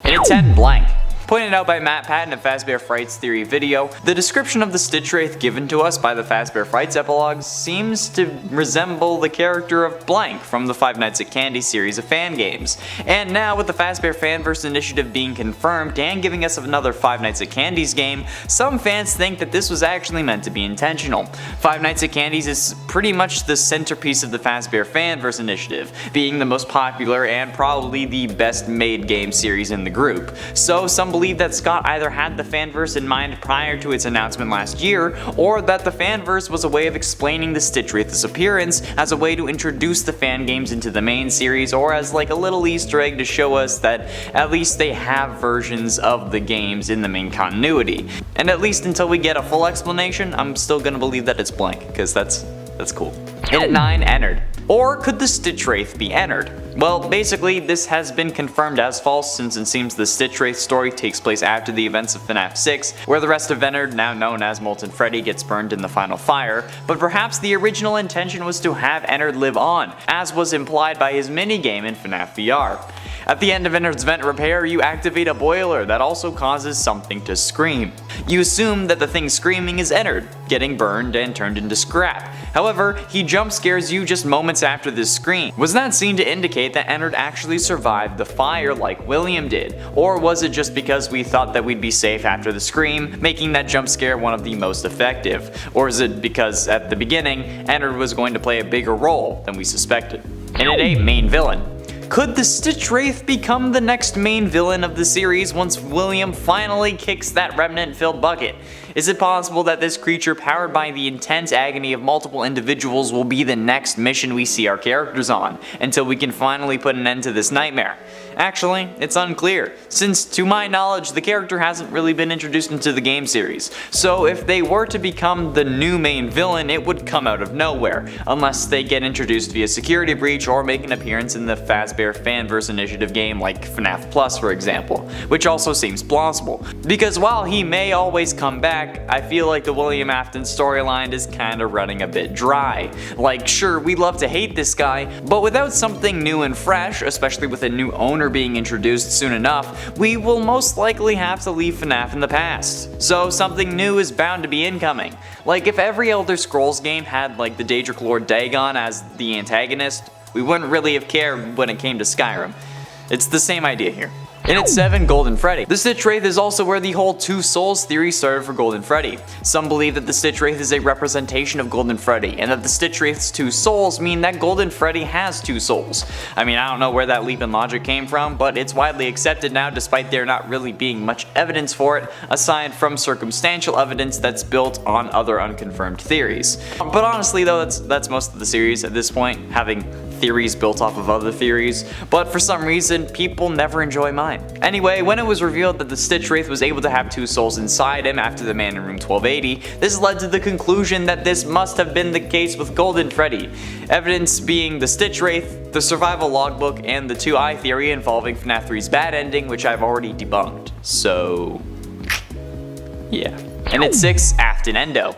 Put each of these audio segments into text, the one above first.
And at 10, blank. Pointed out by Matt Patton of Fazbear Frights Theory video, the description of the Stitchwraith given to us by the Fazbear Frights epilogue seems to resemble the character of blank from the Five Nights at Candy series of fan games. And now with the Fazbear Fanverse initiative being confirmed and giving us another Five Nights at Candy's game, some fans think that this was actually meant to be intentional. Five Nights at Candy's is pretty much the centerpiece of the Fazbear Fanverse initiative, being the most popular and probably the best made game series in the group. So some believe that Scott either had the Fanverse in mind prior to its announcement last year, or that the Fanverse was a way of explaining the Stitchwraith's appearance as a way to introduce the fan games into the main series, or as like a little Easter egg to show us that at least they have versions of the games in the main continuity. And at least until we get a full explanation, I'm still gonna believe that it's blank, because that's cool. And at 9, entered. Or could the Stitchwraith be entered? Well, basically, this has been confirmed as false since it seems the Stitchwraith story takes place after the events of FNAF 6, where the rest of Ennard, now known as Molten Freddy, gets burned in the final fire, but perhaps the original intention was to have Ennard live on, as was implied by his minigame in FNAF VR. At the end of Ennard's vent repair, you activate a boiler that also causes something to scream. You assume that the thing screaming is Ennard, getting burned and turned into scrap. However, he jump scares you just moments after this scream. Was that scene to indicate that Ennard actually survived the fire like William did? Or was it just because we thought that we'd be safe after the scream, making that jump scare one of the most effective? Or is it because at the beginning, Ennard was going to play a bigger role than we suspected? And at 8, main villain. Could the Stitchwraith become the next main villain of the series once William finally kicks that remnant-filled bucket? Is it possible that this creature powered by the intense agony of multiple individuals will be the next mission we see our characters on, until we can finally put an end to this nightmare? Actually, it's unclear, since to my knowledge the character hasn't really been introduced into the game series, so if they were to become the new main villain it would come out of nowhere, unless they get introduced via security breach or make an appearance in the Fazbear Fanverse initiative game like FNAF Plus for example, which also seems plausible. Because while he may always come back, I feel like the William Afton storyline is kinda running a bit dry. Like sure, we love to hate this guy, but without something new and fresh, especially with a new owner being introduced soon enough, we will most likely have to leave FNAF in the past. So something new is bound to be incoming. Like if every Elder Scrolls game had like the Daedric Lord Dagon as the antagonist, we wouldn't really have cared when it came to Skyrim. It's the same idea here. And at 7, Golden Freddy. The Stitchwraith is also where the whole two souls theory started for Golden Freddy. Some believe that the Stitchwraith is a representation of Golden Freddy, and that the Stitchwraith's two souls mean that Golden Freddy has two souls. I mean, I don't know where that leap in logic came from, but it's widely accepted now despite there not really being much evidence for it, aside from circumstantial evidence that's built on other unconfirmed theories. But honestly though, that's most of the series at this point, having theories built off of other theories, but for some reason people never enjoy mine. Anyway, when it was revealed that the Stitchwraith was able to have two souls inside him after the man in room 1280, this led to the conclusion that this must have been the case with Golden Freddy. Evidence being the Stitchwraith, the survival logbook, and the 2-eye theory involving FNAF 3's bad ending, which I've already debunked. So yeah. And at 6, Afton Endo.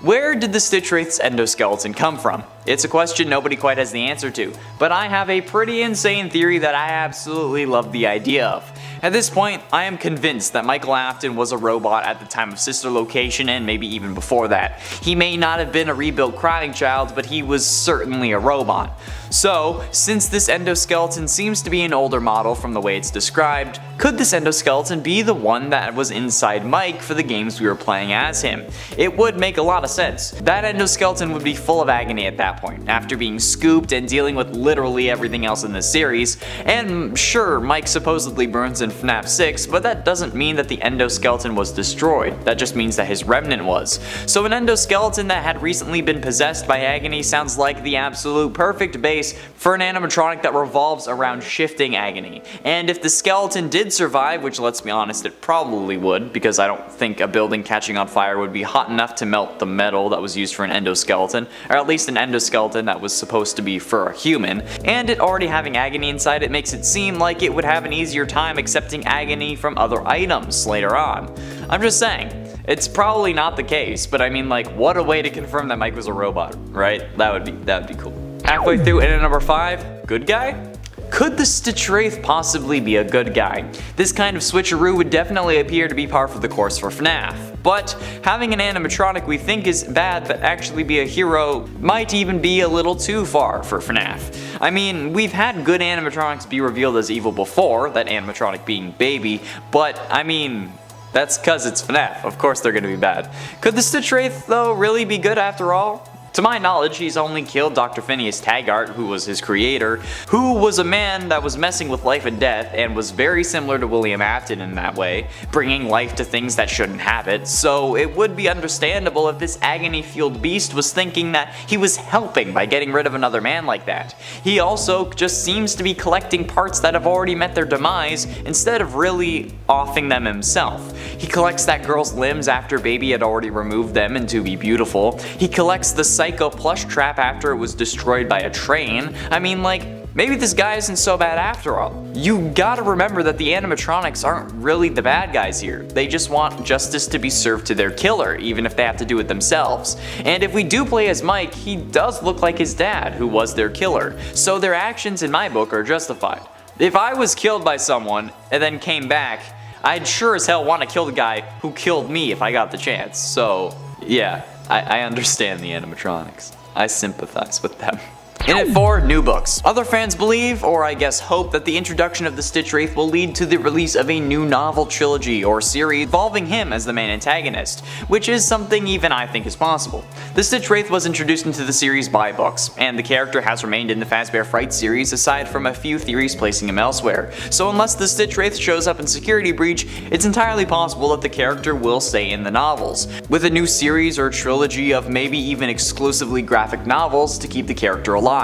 Where did the Stitchwraith's endoskeleton come from? It's a question nobody quite has the answer to, but I have a pretty insane theory that I absolutely love the idea of. At this point, I am convinced that Michael Afton was a robot at the time of Sister Location and maybe even before that. He may not have been a rebuilt Crying Child, but he was certainly a robot. So, since this endoskeleton seems to be an older model from the way it's described, could this endoskeleton be the one that was inside Mike for the games we were playing as him? It would make a lot of sense. That endoskeleton would be full of agony at that point, after being scooped and dealing with literally everything else in the series, and sure, Mike supposedly burns in FNAF 6, but that doesn't mean that the endoskeleton was destroyed, that just means that his remnant was. So an endoskeleton that had recently been possessed by agony sounds like the absolute perfect base for an animatronic that revolves around shifting agony. And if the skeleton did survive, which let's be honest it probably would, because I don't think a building catching on fire would be hot enough to melt the metal that was used for an endoskeleton, or at least an endoskeleton that was supposed to be for a human, and it already having agony inside it makes it seem like it would have an easier time accepting agony from other items later on. I'm just saying, it's probably not the case, but I mean like what a way to confirm that Mike was a robot, right? That would be cool. Halfway through, and at number 5, good guy? Could the Stitchwraith possibly be a good guy? This kind of switcheroo would definitely appear to be par for the course for FNAF. But having an animatronic we think is bad but actually be a hero might even be a little too far for FNAF. I mean, we've had good animatronics be revealed as evil before, that animatronic being Baby, but I mean, that's cause it's FNAF, of course they're gonna be bad. Could the Stitchwraith though really be good after all? To my knowledge, he's only killed Dr. Phineas Taggart, who was his creator, who was a man that was messing with life and death and was very similar to William Afton in that way, bringing life to things that shouldn't have it, so it would be understandable if this agony-fueled beast was thinking that he was helping by getting rid of another man like that. He also just seems to be collecting parts that have already met their demise instead of really offing them himself. He collects that girl's limbs after Baby had already removed them and to be beautiful. He collects the Psycho plush trap after it was destroyed by a train. I mean, like, maybe this guy isn't so bad after all. You gotta remember that the animatronics aren't really the bad guys here. They just want justice to be served to their killer, even if they have to do it themselves. And if we do play as Mike, he does look like his dad, who was their killer. So their actions in my book are justified. If I was killed by someone and then came back, I'd sure as hell want to kill the guy who killed me if I got the chance. So yeah, I understand the animatronics. I sympathize with them. In at 4, new books. Other fans believe, or I guess hope, that the introduction of the Stitchwraith will lead to the release of a new novel trilogy or series involving him as the main antagonist, which is something even I think is possible. The Stitchwraith was introduced into the series by books, and the character has remained in the Fazbear Frights series aside from a few theories placing him elsewhere, so unless the Stitchwraith shows up in Security Breach, it's entirely possible that the character will stay in the novels, with a new series or trilogy of maybe even exclusively graphic novels to keep the character alive.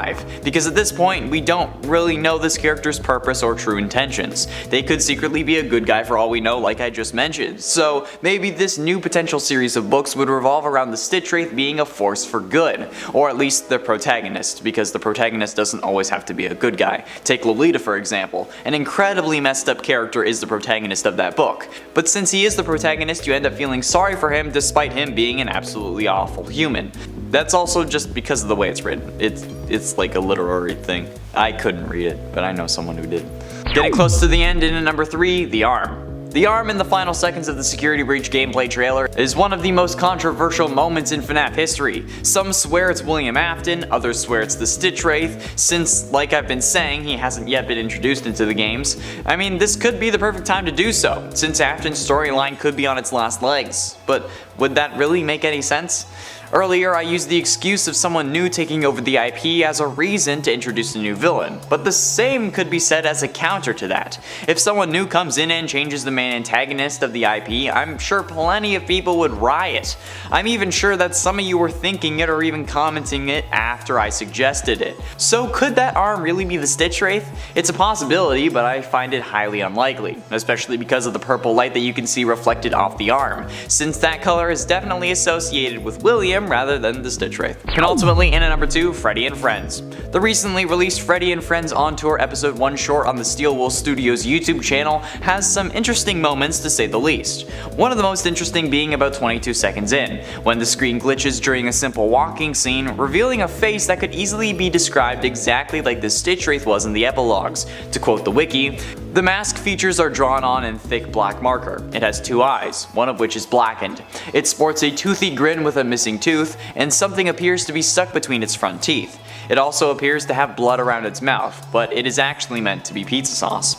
Because at this point, we don't really know this character's purpose or true intentions. They could secretly be a good guy for all we know, like I just mentioned. So maybe this new potential series of books would revolve around the Stitchwraith being a force for good, or at least the protagonist, because the protagonist doesn't always have to be a good guy. Take Lolita for example. An incredibly messed up character is the protagonist of that book. But since he is the protagonist, you end up feeling sorry for him despite him being an absolutely awful human. That's also just because of the way it's written. It's like a literary thing. I couldn't read it, but I know someone who did. Getting close to the end, in at number 3, the arm. The arm in the final seconds of the Security Breach gameplay trailer is one of the most controversial moments in FNAF history. Some swear it's William Afton, others swear it's the Stitchwraith, since, like I've been saying, he hasn't yet been introduced into the games. I mean, this could be the perfect time to do so, since Afton's storyline could be on its last legs. But would that really make any sense? Earlier, I used the excuse of someone new taking over the IP as a reason to introduce a new villain, but the same could be said as a counter to that. If someone new comes in and changes the main antagonist of the IP, I'm sure plenty of people would riot. I'm even sure that some of you were thinking it or even commenting it after I suggested it. So could that arm really be the Stitchwraith? It's a possibility, but I find it highly unlikely, especially because of the purple light that you can see reflected off the arm, since that color is definitely associated with William rather than the Stitchwraith. And ultimately, in at number 2, Freddy and Friends. The recently released Freddy and Friends On Tour Episode 1 short on the Steel Wool Studios YouTube channel has some interesting moments to say the least. One of the most interesting being about 22 seconds in, when the screen glitches during a simple walking scene, revealing a face that could easily be described exactly like the Stitchwraith was in the epilogues. To quote the wiki, the mask features are drawn on in thick black marker. It has 2 eyes, one of which is blackened. It sports a toothy grin with a missing tooth, and something appears to be stuck between its front teeth. It also appears to have blood around its mouth, but it is actually meant to be pizza sauce.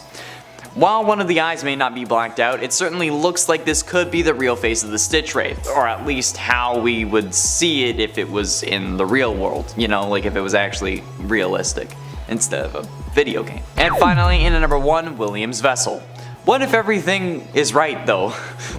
While one of the eyes may not be blacked out, it certainly looks like this could be the real face of the Stitchwraith, or at least how we would see it if it was in the real world, you know, like if it was actually realistic instead of a video game. And finally, in at number 1, William's Vessel. What if everything is right though?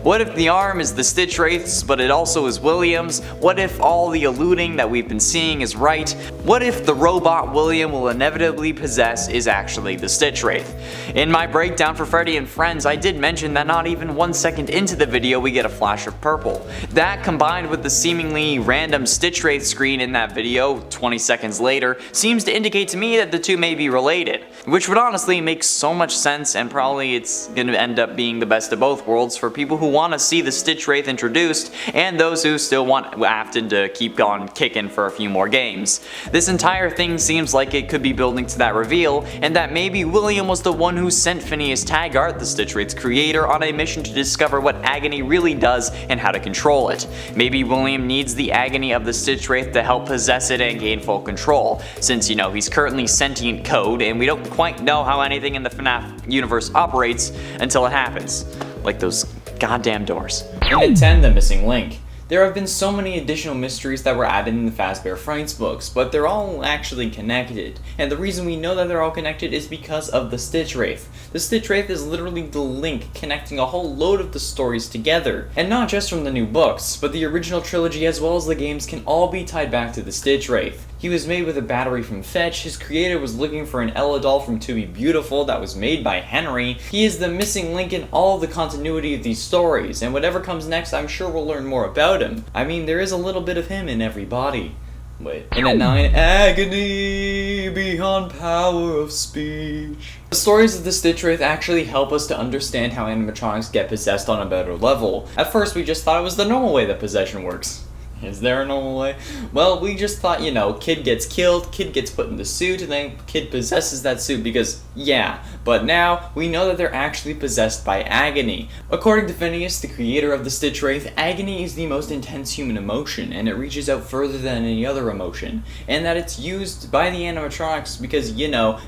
What if the arm is the Stitchwraith's but it also is William's? What if all the alluding that we've been seeing is right? What if the robot William will inevitably possess is actually the Stitchwraith? In my breakdown for Freddy and Friends, I did mention that not even 1 second into the video we get a flash of purple. That combined with the seemingly random Stitchwraith screen in that video 20 seconds later seems to indicate to me that the two may be related, which would honestly make so much sense, and probably it's going to end up being the best of both worlds for people who want to see the Stitchwraith introduced and those who still want Afton to keep on kicking for a few more games. This entire thing seems like it could be building to that reveal, and that maybe William was the one who sent Phineas Taggart, the Stitchwraith's creator, on a mission to discover what agony really does and how to control it. Maybe William needs the agony of the Stitchwraith to help possess it and gain full control, since he's currently sentient code and we don't quite know how anything in the FNAF universe operates until it happens. Like those goddamn doors. And at 10, the missing link. There have been so many additional mysteries that were added in the Fazbear Frights books, but they're all actually connected. And the reason we know that they're all connected is because of the Stitchwraith. The Stitchwraith is literally the link connecting a whole load of the stories together. And not just from the new books, but the original trilogy as well as the games can all be tied back to the Stitchwraith. He was made with a battery from Fetch, his creator was looking for an Ella doll from To Be Beautiful that was made by Henry. He is the missing link in all of the continuity of these stories, and whatever comes next I'm sure we'll learn more about him. I mean, there is a little bit of him in every body. Wait. And at 9, agony beyond power of speech. The stories of the Stitchwraith actually help us to understand how animatronics get possessed on a better level. At first we just thought it was the normal way that possession works. Is there a normal way? Well, we just thought, kid gets killed, kid gets put in the suit, and then kid possesses that suit because, yeah. But now, we know that they're actually possessed by agony. According to Phineas, the creator of the Stitchwraith, agony is the most intense human emotion, and it reaches out further than any other emotion. And that it's used by the animatronics because,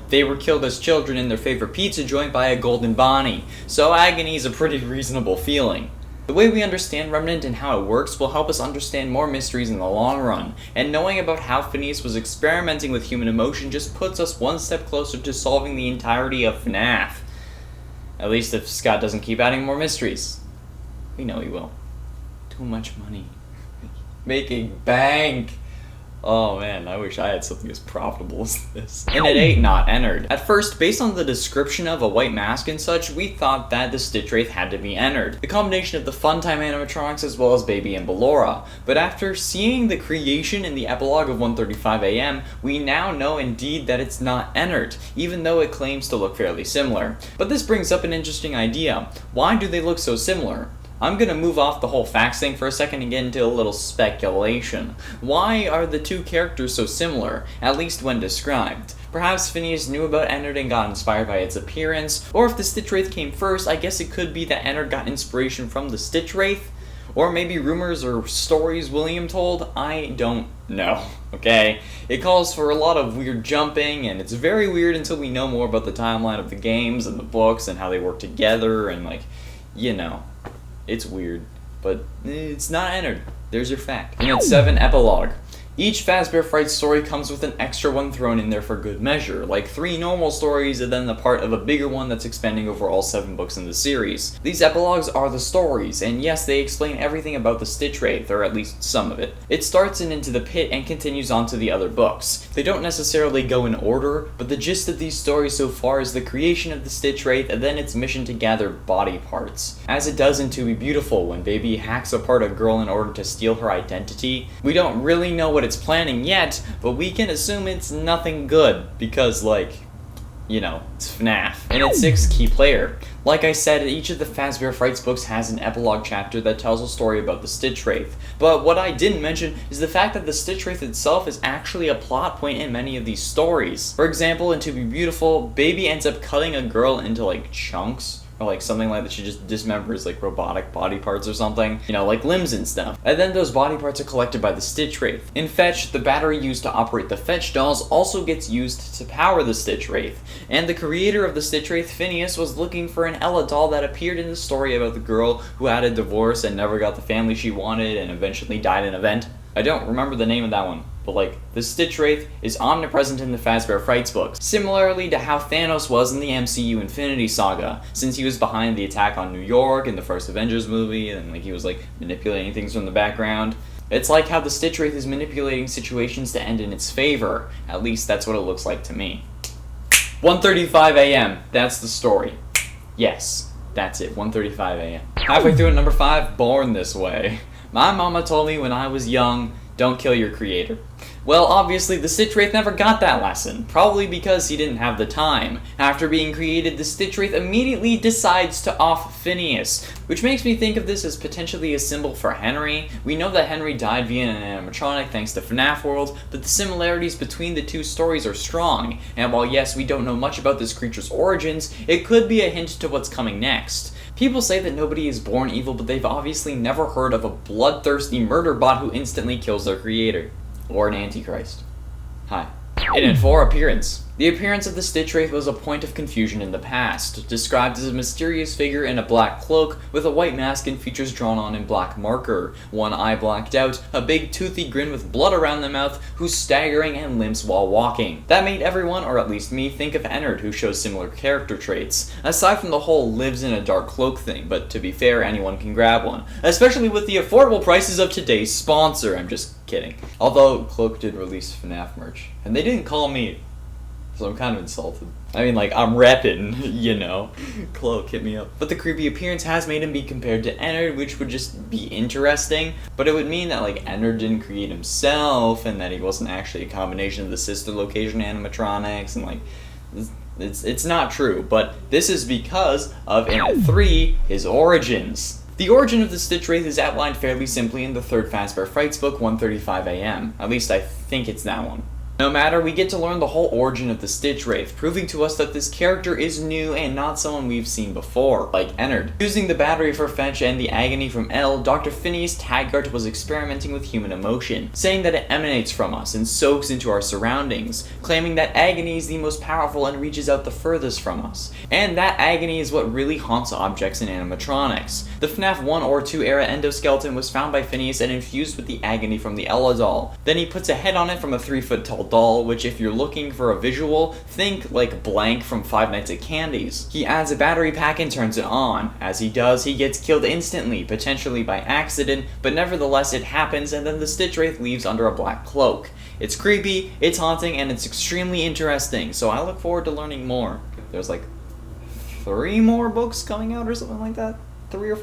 they were killed as children in their favorite pizza joint by a golden Bonnie. So agony is a pretty reasonable feeling. The way we understand Remnant and how it works will help us understand more mysteries in the long run, and knowing about how Phineas was experimenting with human emotion just puts us one step closer to solving the entirety of FNAF. At least if Scott doesn't keep adding more mysteries. We know he will. Too much money. Making bank. Oh man, I wish I had something as profitable as this. And at 8, not entered. At first, based on the description of a white mask and such, we thought that the Stitchwraith had to be entered. The combination of the Funtime animatronics as well as Baby and Ballora. But after seeing the creation in the epilogue of 1:35 AM, we now know indeed that it's not entered, even though it claims to look fairly similar. But this brings up an interesting idea. Why do they look so similar? I'm gonna move off the whole facts thing for a second and get into a little speculation. Why are the two characters so similar, at least when described? Perhaps Phineas knew about Ennard and got inspired by its appearance, or if the Stitchwraith came first, I guess it could be that Ennard got inspiration from the Stitchwraith, or maybe rumors or stories William told, I don't know, okay? It calls for a lot of weird jumping, and it's very weird until we know more about the timeline of the games and the books and how they work together, and it's weird, but it's not entered. There's your fact. And at 7, epilogue. Each Fazbear Fright story comes with an extra one thrown in there for good measure, like 3 normal stories and then the part of a bigger one that's expanding over all 7 books in the series. These epilogues are the stories, and yes, they explain everything about the Stitchwraith, or at least some of it. It starts in Into the Pit and continues on to the other books. They don't necessarily go in order, but the gist of these stories so far is the creation of the Stitchwraith and then its mission to gather body parts. As it does in To Be Beautiful, when Baby hacks apart a girl in order to steal her identity. We don't really know what it's planning yet, but we can assume it's nothing good, because it's FNAF. And at 6, key player. Like I said, each of the Fazbear Frights books has an epilogue chapter that tells a story about the Stitchwraith. But what I didn't mention is the fact that the Stitchwraith itself is actually a plot point in many of these stories. For example, in To Be Beautiful, Baby ends up cutting a girl into chunks, or something like that. She just dismembers robotic body parts or something, like limbs and stuff. And then those body parts are collected by the Stitchwraith. In Fetch, the battery used to operate the Fetch dolls also gets used to power the Stitchwraith. And the creator of the Stitchwraith, Phineas, was looking for an Ella doll that appeared in the story about the girl who had a divorce and never got the family she wanted and eventually died in an event. I don't remember the name of that one, but the Stitchwraith is omnipresent in the Fazbear Frights books, similarly to how Thanos was in the MCU Infinity Saga, since he was behind the attack on New York in the first Avengers movie, and he was manipulating things from the background. It's like how the Stitchwraith is manipulating situations to end in its favor. At least that's what it looks like to me. 1:35 AM, that's the story. Yes, that's it, 1:35 AM. Halfway through at number 5, Born This Way. My mama told me when I was young, don't kill your creator. Well, obviously the Stitchwraith never got that lesson, probably because he didn't have the time. After being created, the Stitchwraith immediately decides to off Phineas, which makes me think of this as potentially a symbol for Henry. We know that Henry died via an animatronic thanks to FNAF World, but the similarities between the two stories are strong, and while yes, we don't know much about this creature's origins, it could be a hint to what's coming next. People say that nobody is born evil, but they've obviously never heard of a bloodthirsty murder bot who instantly kills their creator. Or an antichrist. Hi. In and for appearance. The appearance of the Stitchwraith was a point of confusion in the past, described as a mysterious figure in a black cloak with a white mask and features drawn on in black marker, one eye blacked out, a big toothy grin with blood around the mouth, who's staggering and limps while walking. That made everyone, or at least me, think of Ennard, who shows similar character traits, aside from the whole lives in a dark cloak thing, but to be fair, anyone can grab one, especially with the affordable prices of today's sponsor. I'm just kidding. Although Cloak did release FNAF merch, and they didn't call me, so I'm kind of insulted. I mean, like, I'm reppin', you know. Cloak, hit me up. But the creepy appearance has made him be compared to Ennard, which would just be interesting, but it would mean that, like, Ennard didn't create himself, and that he wasn't actually a combination of the sister location animatronics, and, like, it's not true, but this is because of, in Act 3, his origins. The origin of the Stitchwraith is outlined fairly simply in the third Fazbear Frights book, 135 AM. At least I think it's that one. No matter, we get to learn the whole origin of the Stitchwraith, proving to us that this character is new and not someone we've seen before, like Ennard. Using the battery for Fetch and the agony from L, Dr. Phineas Taggart was experimenting with human emotion, saying that it emanates from us and soaks into our surroundings, claiming that agony is the most powerful and reaches out the furthest from us. And that agony is what really haunts objects in animatronics. The FNAF 1 or 2 era endoskeleton was found by Phineas and infused with the agony from the Ella doll. Then he puts a head on it from a 3-foot tall doll, which if you're looking for a visual, think like Blank from Five Nights at Candy's. He adds a battery pack and turns it on. As he does, he gets killed instantly, potentially by accident, but nevertheless it happens, and then the Stitchwraith leaves under a black cloak. It's creepy, it's haunting, and it's extremely interesting, so I look forward to learning more. There's like 3 more books coming out or something like that? 3 or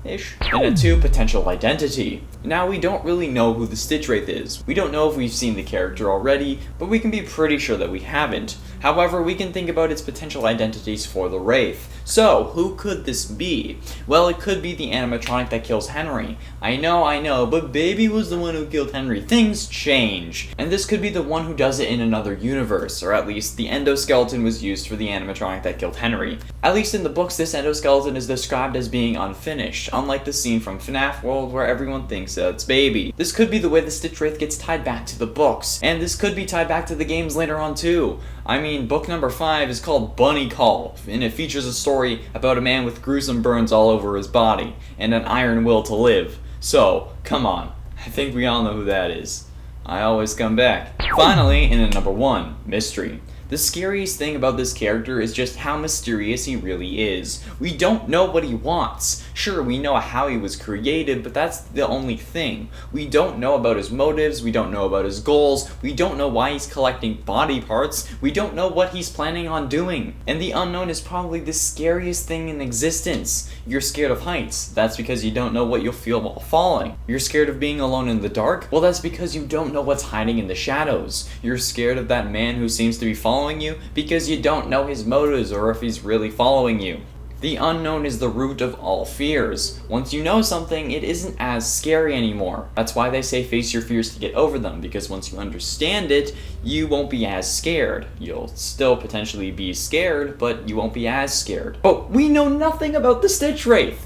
4-ish? And a 2, potential identity. Now, we don't really know who the Stitchwraith is. We don't know if we've seen the character already, but we can be pretty sure that we haven't. However, we can think about its potential identities for the Wraith. So, who could this be? Well, it could be the animatronic that kills Henry. I know, but Baby was the one who killed Henry. Things change. And this could be the one who does it in another universe, or at least the endoskeleton was used for the animatronic that killed Henry. At least in the books, this endoskeleton is described as being unfinished, unlike the scene from FNAF World where everyone thinks that it's Baby. This could be the way the Stitchwraith gets tied back to the books, and this could be tied back to the games later on too. I mean, book number 5 is called Bunny Call, and it features a story about a man with gruesome burns all over his body, and an iron will to live. So, come on, I think we all know who that is. I always come back. Finally, in at number 1, Mystery. The scariest thing about this character is just how mysterious he really is. We don't know what he wants. Sure, we know how he was created, but that's the only thing. We don't know about his motives, we don't know about his goals, we don't know why he's collecting body parts, we don't know what he's planning on doing. And the unknown is probably the scariest thing in existence. You're scared of heights. That's because you don't know what you'll feel while falling. You're scared of being alone in the dark? Well, that's because you don't know what's hiding in the shadows. You're scared of that man who seems to be following you because you don't know his motives or if he's really following you. The unknown is the root of all fears. Once you know something, it isn't as scary anymore. That's why they say face your fears to get over them, because once you understand it, you won't be as scared. You'll still potentially be scared, but you won't be as scared. But we know nothing about the Stitchwraith!